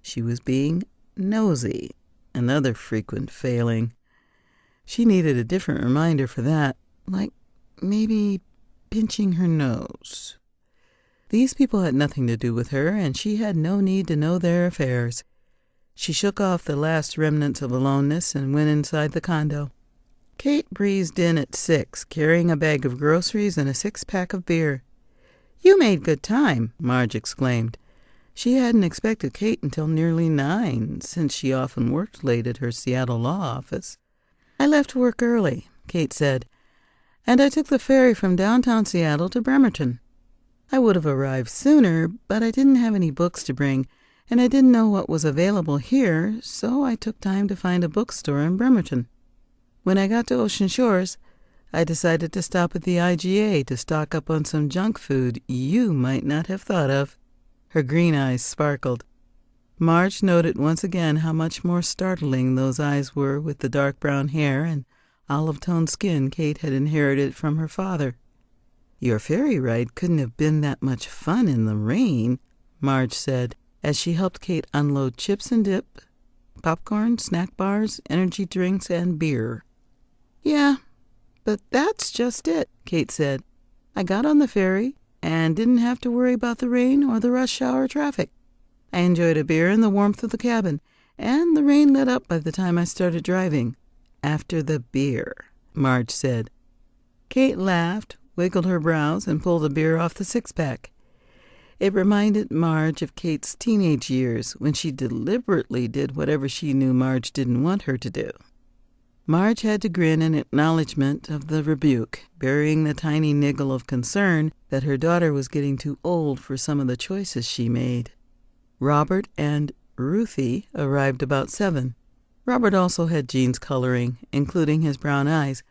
She was being nosy, another frequent failing. She needed a different reminder for that, like maybe pinching her nose. These people had nothing to do with her, and she had no need to know their affairs. She shook off the last remnants of aloneness and went inside the condo. Kate breezed in at 6, carrying a bag of groceries and a 6-pack of beer. "You made good time," Marge exclaimed. She hadn't expected Kate until nearly 9, since she often worked late at her Seattle law office. "I left work early," Kate said, "and I took the ferry from downtown Seattle to Bremerton. I would have arrived sooner, but I didn't have any books to bring, and I didn't know what was available here, so I took time to find a bookstore in Bremerton. When I got to Ocean Shores, I decided to stop at the IGA to stock up on some junk food you might not have thought of." Her green eyes sparkled. Marge noted once again how much more startling those eyes were with the dark brown hair and olive-toned skin Kate had inherited from her father. "Your ferry ride couldn't have been that much fun in the rain," Marge said, as she helped Kate unload chips and dip, popcorn, snack bars, energy drinks, and beer. "Yeah, but that's just it," Kate said. "I got on the ferry and didn't have to worry about the rain or the rush hour traffic. I enjoyed a beer in the warmth of the cabin, and the rain let up by the time I started driving." "After the beer," Marge said. Kate laughed, wiggled her brows, and pulled a beer off the 6-pack. It reminded Marge of Kate's teenage years, when she deliberately did whatever she knew Marge didn't want her to do. Marge had to grin in acknowledgment of the rebuke, burying the tiny niggle of concern that her daughter was getting too old for some of the choices she made. Robert and Ruthie arrived about 7. Robert also had genes coloring, including his brown eyes,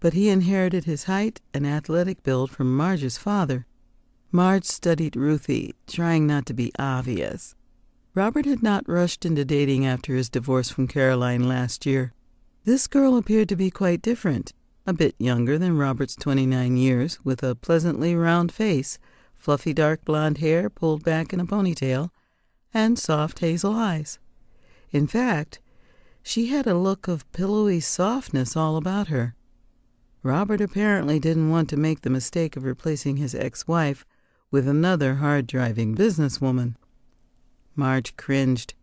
but he inherited his height and athletic build from Marge's father. Marge studied Ruthie, trying not to be obvious. Robert had not rushed into dating after his divorce from Caroline last year. This girl appeared to be quite different, a bit younger than Robert's 29 years, with a pleasantly round face, fluffy dark blonde hair pulled back in a ponytail, and soft hazel eyes. In fact, she had a look of pillowy softness all about her. Robert apparently didn't want to make the mistake of replacing his ex-wife with another hard-driving businesswoman. Marge cringed.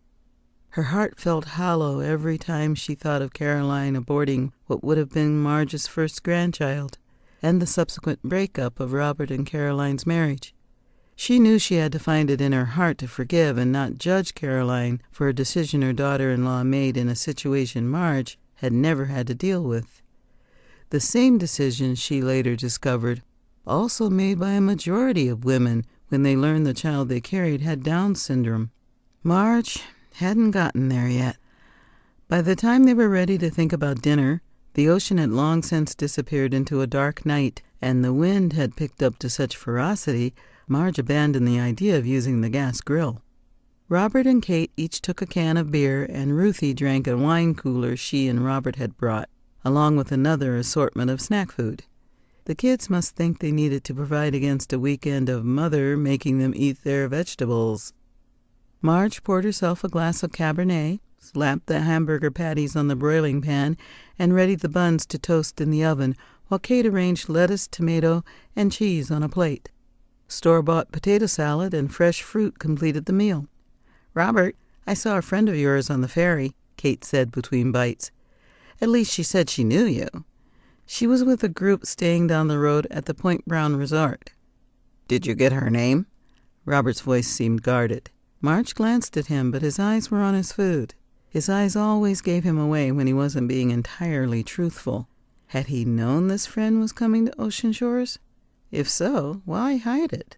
Her heart felt hollow every time she thought of Caroline aborting what would have been Marge's first grandchild, and the subsequent breakup of Robert and Caroline's marriage. She knew she had to find it in her heart to forgive and not judge Caroline for a decision her daughter-in-law made in a situation Marge had never had to deal with. The same decision, she later discovered, also made by a majority of women when they learned the child they carried had Down syndrome. Marge hadn't gotten there yet. By the time they were ready to think about dinner, the ocean had long since disappeared into a dark night, and the wind had picked up to such ferocity, Marge abandoned the idea of using the gas grill. Robert and Kate each took a can of beer, and Ruthie drank a wine cooler she and Robert had brought, along with another assortment of snack food. The kids must think they needed to provide against a weekend of Mother making them eat their vegetables. Marge poured herself a glass of Cabernet, slapped the hamburger patties on the broiling pan, and readied the buns to toast in the oven, while Kate arranged lettuce, tomato, and cheese on a plate. Store-bought potato salad and fresh fruit completed the meal. "Robert, I saw a friend of yours on the ferry," Kate said between bites. "At least she said she knew you. She was with a group staying down the road at the Point Brown Resort." "Did you get her name?" Robert's voice seemed guarded. Marge glanced at him, but his eyes were on his food. His eyes always gave him away when he wasn't being entirely truthful. Had he known this friend was coming to Ocean Shores? If so, why hide it?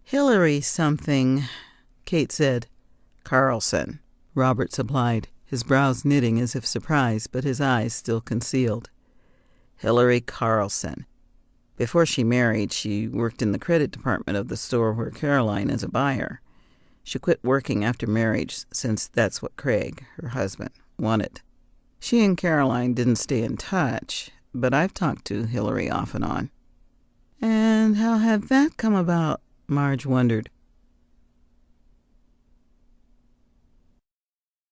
"Hillary something," Kate said. "Carlson," Robert supplied, his brows knitting as if surprised, but his eyes still concealed. "Hillary Carlson. Before she married, she worked in the credit department of the store where Caroline is a buyer. She quit working after marriage, since that's what Craig, her husband, wanted. She and Caroline didn't stay in touch, but I've talked to Hillary off and on." "And how had that come about?" Marge wondered.